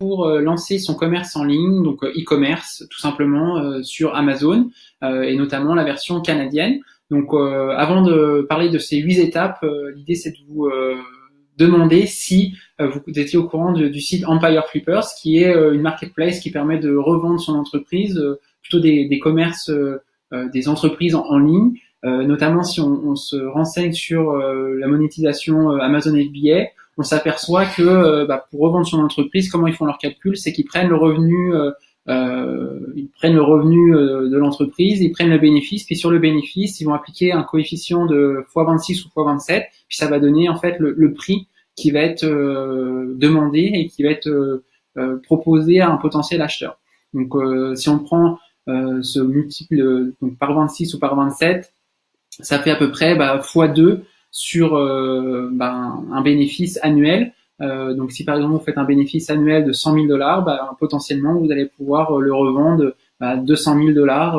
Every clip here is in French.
pour lancer son commerce en ligne, donc e-commerce tout simplement sur Amazon et notamment la version canadienne. Donc avant de parler de ces 8 étapes, l'idée c'est de vous demander si vous étiez au courant du site Empire Flippers, qui est une marketplace qui permet de revendre son entreprise, plutôt des commerces, des entreprises en ligne. Notamment si on se renseigne sur la monétisation Amazon FBA, on s'aperçoit que pour revendre son entreprise, comment ils font leur calcul, c'est qu'ils prennent le revenu, de l'entreprise, ils prennent le bénéfice, puis sur le bénéfice, ils vont appliquer un coefficient de x26 ou x27, puis ça va donner en fait le prix qui va être demandé et qui va être proposé à un potentiel acheteur. Donc si on prend ce multiple donc par 26 ou par 27, ça fait à peu près x2 sur un bénéfice annuel. Donc si par exemple vous faites un bénéfice annuel de $100,000, potentiellement vous allez pouvoir le revendre $200,000 à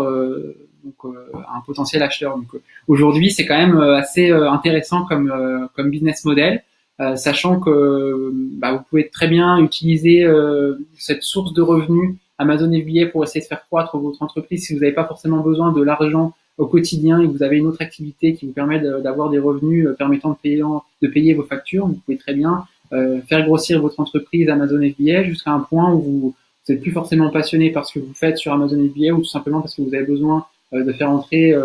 un potentiel acheteur. Donc aujourd'hui c'est quand même assez intéressant comme business model, sachant que vous pouvez très bien utiliser cette source de revenus Amazon FBA pour essayer de faire croître votre entreprise si vous n'avez pas forcément besoin de l'argent au quotidien et que vous avez une autre activité qui vous permet d'avoir des revenus permettant de payer vos factures. Vous pouvez très bien faire grossir votre entreprise Amazon FBA jusqu'à un point où vous n'êtes plus forcément passionné par ce que vous faites sur Amazon FBA, ou tout simplement parce que vous avez besoin de faire entrer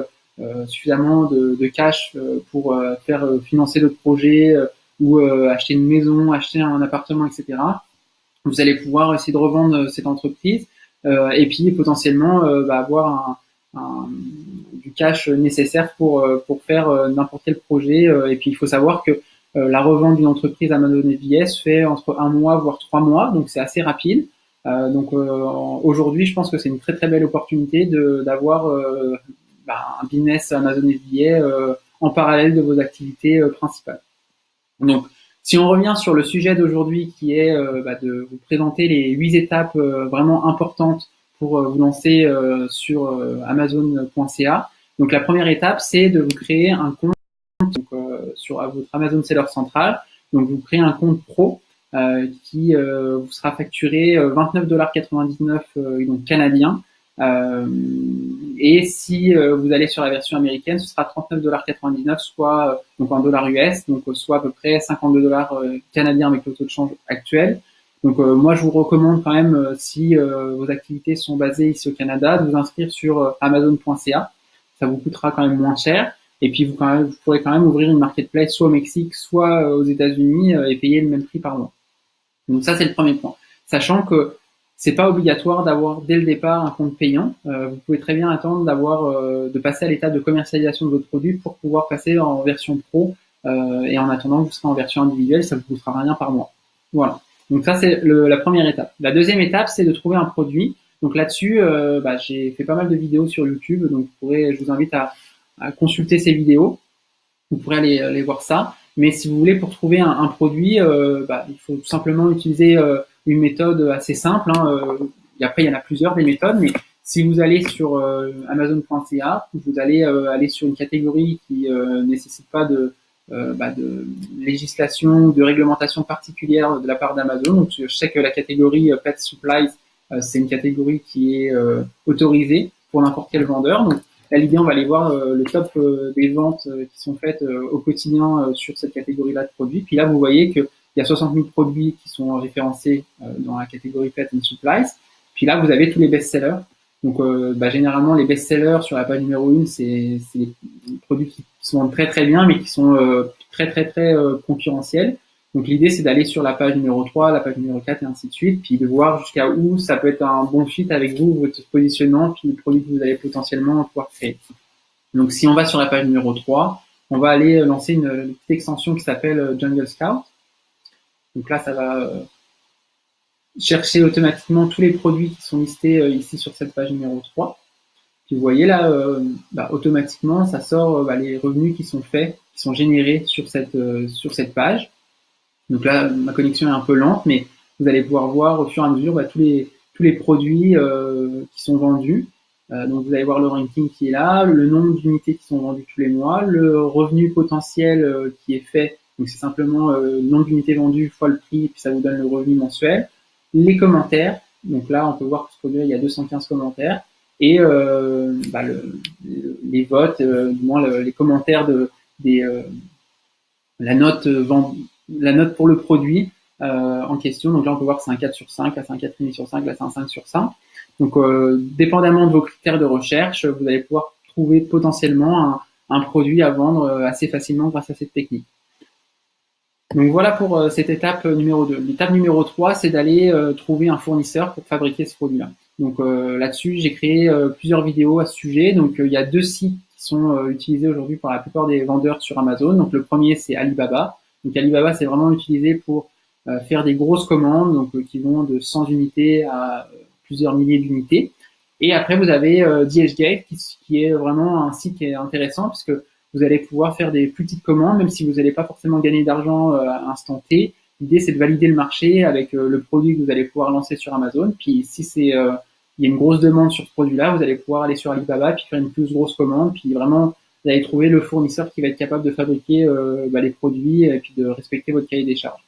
suffisamment de cash pour faire financer d'autres projets ou acheter une maison, acheter un appartement, etc. Vous allez pouvoir essayer de revendre cette entreprise et puis potentiellement avoir du cash nécessaire pour faire n'importe quel projet. Et puis il faut savoir que la revente d'une entreprise Amazon FBA se fait entre 1 mois voire 3 mois, donc c'est assez rapide. Donc aujourd'hui, je pense que c'est une très très belle opportunité d'avoir un business Amazon FBA en parallèle de vos activités principales. Donc si on revient sur le sujet d'aujourd'hui, qui est de vous présenter les 8 étapes vraiment importantes pour vous lancer sur Amazon.ca. Donc la première étape, c'est de vous créer un compte sur votre Amazon Seller Central. Donc vous créez un compte pro qui vous sera facturé $29,99 donc canadien. Et si vous allez sur la version américaine, ce sera $39,99, soit donc en dollars US, donc soit à peu près $52 canadiens avec le taux de change actuel. Donc moi je vous recommande quand même, si vos activités sont basées ici au Canada, de vous inscrire sur Amazon.ca. Ça vous coûtera quand même moins cher. Et puis vous pourrez quand même ouvrir une marketplace soit au Mexique, soit aux États-Unis et payer le même prix par mois. Donc ça c'est le premier point. Sachant que c'est pas obligatoire d'avoir dès le départ un compte payant. Vous pouvez très bien attendre de passer à l'étape de commercialisation de votre produit pour pouvoir passer en version pro. Et en attendant que vous serez en version individuelle, ça ne vous coûtera rien par mois. Voilà. Donc ça c'est la première étape. La deuxième étape, c'est de trouver un produit. Donc là-dessus, j'ai fait pas mal de vidéos sur YouTube. Donc je vous invite à consulter ces vidéos. Vous pourrez aller voir ça. Mais si vous voulez, pour trouver un produit, il faut tout simplement utiliser une méthode assez simple. Et après, il y en a plusieurs des méthodes, mais si vous allez sur Amazon.ca, vous allez aller sur une catégorie qui nécessite pas de législation ou de réglementation particulière de la part d'Amazon. Donc, je sais que la catégorie Pet Supplies, c'est une catégorie qui est autorisée pour n'importe quel vendeur. Donc, là, l'idée, on va aller voir le top des ventes qui sont faites au quotidien sur cette catégorie-là de produits. Puis là, vous voyez qu'il y a 60 000 produits qui sont référencés dans la catégorie Pet and Supplies. Puis là, vous avez tous les best-sellers. Donc, généralement, les best-sellers sur la page numéro 1, c'est des produits qui se vendent très très bien, mais qui sont très très très concurrentiels. Donc, l'idée, c'est d'aller sur la page numéro 3, la page numéro 4 et ainsi de suite, puis de voir jusqu'à où ça peut être un bon fit avec vous, votre positionnement, puis le produit que vous allez potentiellement pouvoir créer. Donc, si on va sur la page numéro 3, on va aller lancer une petite extension qui s'appelle Jungle Scout. Donc là, ça va chercher automatiquement tous les produits qui sont listés ici sur cette page numéro 3. Puis vous voyez là, automatiquement, ça sort les revenus qui sont faits, qui sont générés sur cette page. Donc là, ma connexion est un peu lente, mais vous allez pouvoir voir au fur et à mesure tous les produits qui sont vendus. Donc vous allez voir le ranking qui est là, le nombre d'unités qui sont vendues tous les mois, le revenu potentiel qui est fait. Donc c'est simplement le nombre d'unités vendues fois le prix, et puis ça vous donne le revenu mensuel. les commentaires. Donc là, on peut voir que ce produit, il y a 215 commentaires et les votes, du moins les commentaires des la note la note pour le produit en question. Donc là, on peut voir que c'est un 4 sur 5, là c'est un 4,5 sur 5, là c'est un 5 sur 5. Donc, dépendamment de vos critères de recherche, vous allez pouvoir trouver potentiellement un produit à vendre assez facilement grâce à cette technique. Donc voilà pour cette étape numéro 2. L'étape numéro 3, c'est d'aller trouver un fournisseur pour fabriquer ce produit-là. Donc là-dessus, j'ai créé plusieurs vidéos à ce sujet. Donc il y a 2 sites qui sont utilisés aujourd'hui par la plupart des vendeurs sur Amazon. Donc le premier, c'est Alibaba. Donc Alibaba, c'est vraiment utilisé pour faire des grosses commandes, donc qui vont de 100 unités à plusieurs milliers d'unités. Et après, vous avez DHgate, qui est vraiment un site qui est intéressant puisque vous allez pouvoir faire des plus petites commandes, même si vous n'allez pas forcément gagner d'argent à instant T. L'idée, c'est de valider le marché avec le produit que vous allez pouvoir lancer sur Amazon. Puis si il y a une grosse demande sur ce produit-là, vous allez pouvoir aller sur Alibaba puis faire une plus grosse commande. Puis vraiment, vous allez trouver le fournisseur qui va être capable de fabriquer les produits et puis de respecter votre cahier des charges.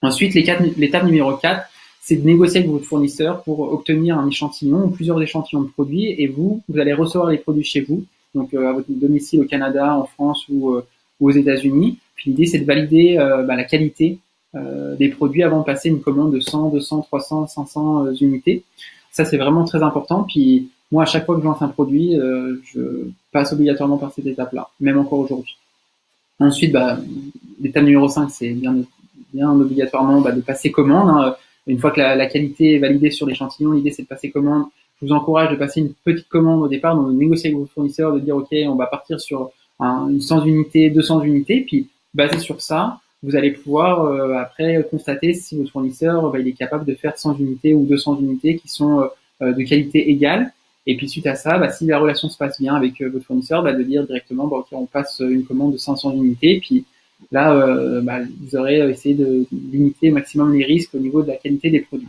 Ensuite, l'étape numéro 4, c'est de négocier avec votre fournisseur pour obtenir un échantillon ou plusieurs échantillons de produits et vous allez recevoir les produits chez vous, donc à votre domicile au Canada, en France ou aux États-Unis. Puis l'idée, c'est de valider la qualité des produits avant de passer une commande de 100, 200, 300, 500 unités. Ça, c'est vraiment très important. Puis moi, à chaque fois que je lance un produit, je passe obligatoirement par cette étape-là, même encore aujourd'hui. Ensuite, l'étape numéro 5, c'est bien obligatoirement de passer commande. Hein. Une fois que la qualité est validée sur l'échantillon, l'idée c'est de passer commande. Je vous encourage de passer une petite commande au départ, donc de négocier avec vos fournisseurs, de dire ok, on va partir sur une 100 unités, 200 unités, puis basé sur ça, vous allez pouvoir après constater si votre fournisseur il est capable de faire 100 unités ou 200 unités qui sont de qualité égale. Et puis suite à ça, si la relation se passe bien avec votre fournisseur, de dire directement ok, on passe une commande de 500 unités, puis là, vous aurez essayé de limiter au maximum les risques au niveau de la qualité des produits.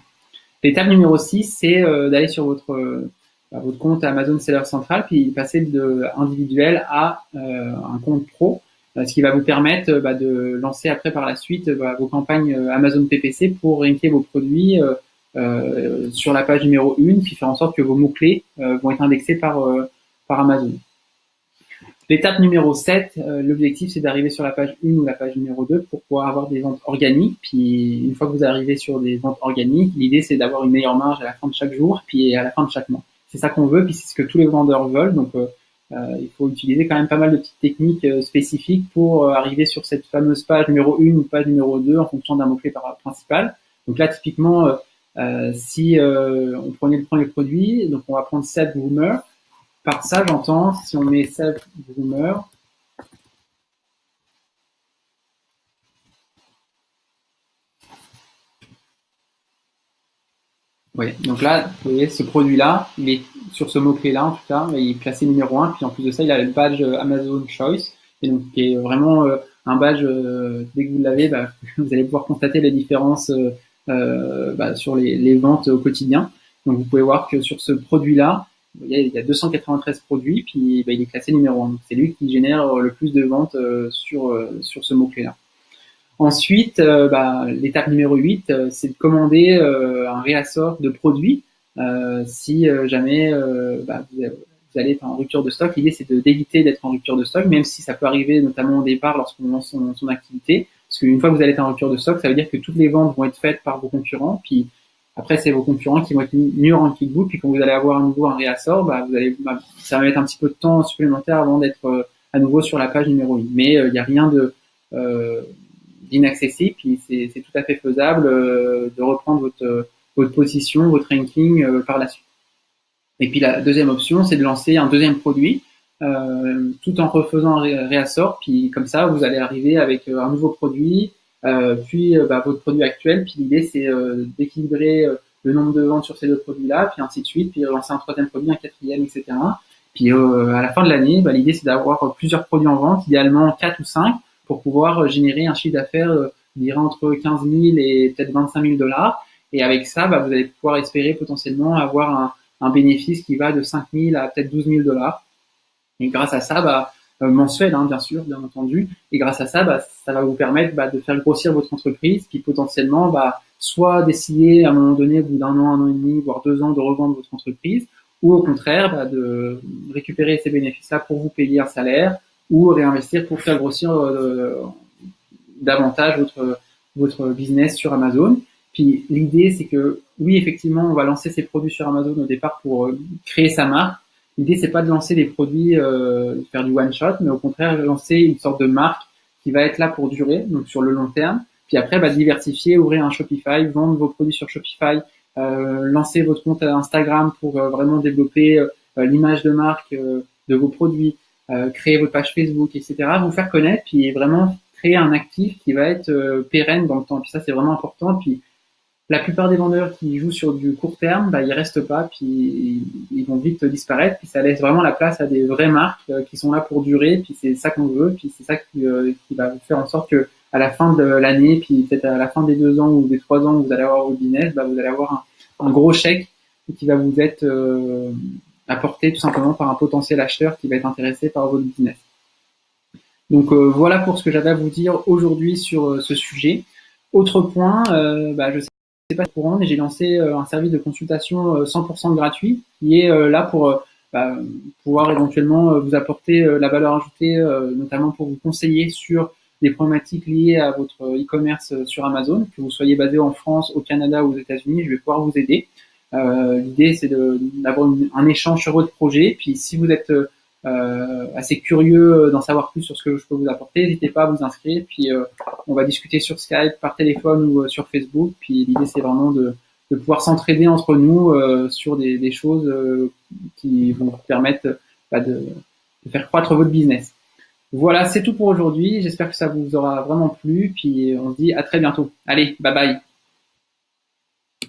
L'étape numéro 6, c'est d'aller sur votre compte Amazon Seller Central, puis passer de individuel à un compte pro, ce qui va vous permettre de lancer après par la suite vos campagnes Amazon PPC pour ranker vos produits sur la page numéro 1, puis faire en sorte que vos mots-clés vont être indexés par Amazon. L'étape numéro 7, l'objectif c'est d'arriver sur la page 1 ou la page numéro 2 pour pouvoir avoir des ventes organiques. Puis une fois que vous arrivez sur des ventes organiques, l'idée c'est d'avoir une meilleure marge à la fin de chaque jour puis à la fin de chaque mois. C'est ça qu'on veut, puis c'est ce que tous les vendeurs veulent. Donc il faut utiliser quand même pas mal de petites techniques spécifiques pour arriver sur cette fameuse page numéro 1 ou page numéro 2 en fonction d'un mot-clé principal. Donc là typiquement, si on prenait le premier produit, donc on va prendre Save Rumor. Par ça, j'entends, si on met Save Rumor, oui, donc là, vous voyez, ce produit-là, il est sur ce mot-clé-là, en tout cas, il est classé numéro 1, puis en plus de ça, il a le badge Amazon Choice, et donc qui est vraiment un badge, dès que vous l'avez, vous allez pouvoir constater les différences sur les ventes au quotidien. Donc vous pouvez voir que sur ce produit-là, il y a 293 produits, puis il est classé numéro 1. C'est lui qui génère le plus de ventes sur ce mot-clé-là. Ensuite, l'étape numéro 8, c'est de commander un réassort de produits. Si jamais vous allez être en rupture de stock, l'idée c'est d'éviter d'être en rupture de stock, même si ça peut arriver notamment au départ lorsqu'on lance son activité. Parce qu'une fois que vous allez être en rupture de stock, ça veut dire que toutes les ventes vont être faites par vos concurrents, puis après, c'est vos concurrents qui vont être mieux rankés que vous, puis quand vous allez avoir à nouveau un réassort, ça va mettre un petit peu de temps supplémentaire avant d'être à nouveau sur la page numéro 1. Mais il n'y a rien d'inaccessible, puis c'est tout à fait faisable de reprendre votre position, votre ranking par la suite. Et puis la deuxième option, c'est de lancer un deuxième produit tout en refaisant un réassort, puis comme ça, vous allez arriver avec un nouveau produit, puis votre produit actuel, puis l'idée c'est d'équilibrer le nombre de ventes sur ces deux produits-là, puis ainsi de suite, puis lancer un troisième produit, un quatrième, etc. Puis à la fin de l'année, l'idée c'est d'avoir plusieurs produits en vente, idéalement 4 ou 5, pour pouvoir générer un chiffre d'affaires, je dirais entre 15 000 et peut-être 25 000 $. Et avec ça, vous allez pouvoir espérer potentiellement avoir un bénéfice qui va de 5 000 à peut-être 12 000 $. Et grâce à ça, mensuel, hein, bien sûr, bien entendu. Et grâce à ça, ça va vous permettre de faire grossir votre entreprise, puis potentiellement, soit décider à un moment donné, au bout un an et demi, voire 2 ans, de revendre votre entreprise, ou au contraire, de récupérer ces bénéfices-là pour vous payer un salaire, ou réinvestir pour faire grossir davantage votre business sur Amazon. Puis l'idée, c'est que oui, effectivement, on va lancer ces produits sur Amazon au départ pour créer sa marque. L'idée, c'est pas de lancer des produits, faire du one shot, mais au contraire, lancer une sorte de marque qui va être là pour durer, donc sur le long terme. Puis après, diversifier, ouvrir un Shopify, vendre vos produits sur Shopify, lancer votre compte Instagram pour vraiment développer l'image de marque de vos produits, créer votre page Facebook, etc. Vous faire connaître, puis vraiment créer un actif qui va être pérenne dans le temps. Puis ça, c'est vraiment important. Puis la plupart des vendeurs qui jouent sur du court terme, ils restent pas, puis ils vont vite disparaître. Puis ça laisse vraiment la place à des vraies marques qui sont là pour durer. Puis c'est ça qu'on veut. Puis c'est ça qui va vous faire en sorte que à la fin de l'année, puis peut-être à la fin des 2 ans ou des 3 ans où vous allez avoir votre business, vous allez avoir un gros chèque qui va vous être apporté tout simplement par un potentiel acheteur qui va être intéressé par votre business. Donc voilà pour ce que j'avais à vous dire aujourd'hui sur ce sujet. Autre point, je sais pas si vous êtes au courant, mais j'ai lancé un service de consultation 100% gratuit qui est là pour pouvoir éventuellement vous apporter la valeur ajoutée, notamment pour vous conseiller sur des problématiques liées à votre e-commerce sur Amazon, que vous soyez basé en France, au Canada ou aux États-Unis, je vais pouvoir vous aider. L'idée, c'est d'avoir un échange sur votre projet. Puis si vous êtes assez curieux d'en savoir plus sur ce que je peux vous apporter, n'hésitez pas à vous inscrire. Puis on va discuter sur Skype, par téléphone ou sur Facebook. Puis l'idée, c'est vraiment de pouvoir s'entraider entre nous sur des choses qui vont vous permettre de faire croître votre business. Voilà, c'est tout pour aujourd'hui. J'espère que ça vous aura vraiment plu. Puis on se dit à très bientôt. Allez, bye bye.